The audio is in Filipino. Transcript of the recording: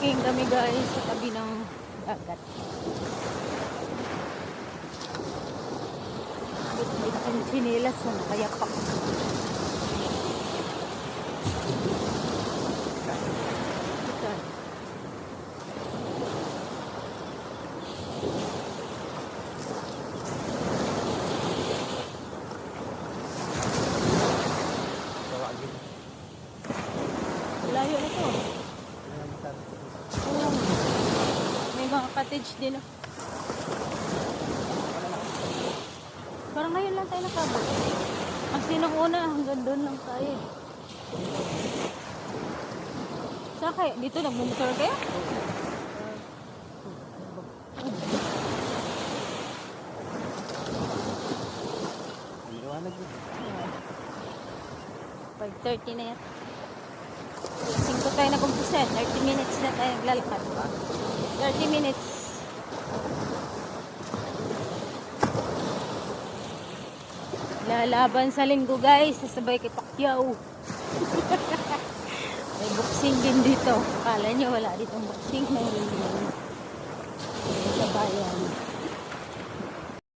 Walking kami guys sa tabi ng dagat. Bit-bit ang sinilas na nakayapak. Layo na to. May mga cottage din. Parang ngayon lang tayo nakabot. Ang sinong una, hanggang doon lang tayo. Saan kayo? Dito nagmumotor kayo? Liwanag yun. 5:30 na yan. 5 tayo nag-umpisa. 30 minutes na tayo naglalakad. 30 minutes. Lalaban sa linggo guys. Sasabay kay Pacquiao. May boxing din dito. Kala nyo wala ditong boxing. May sa bayan.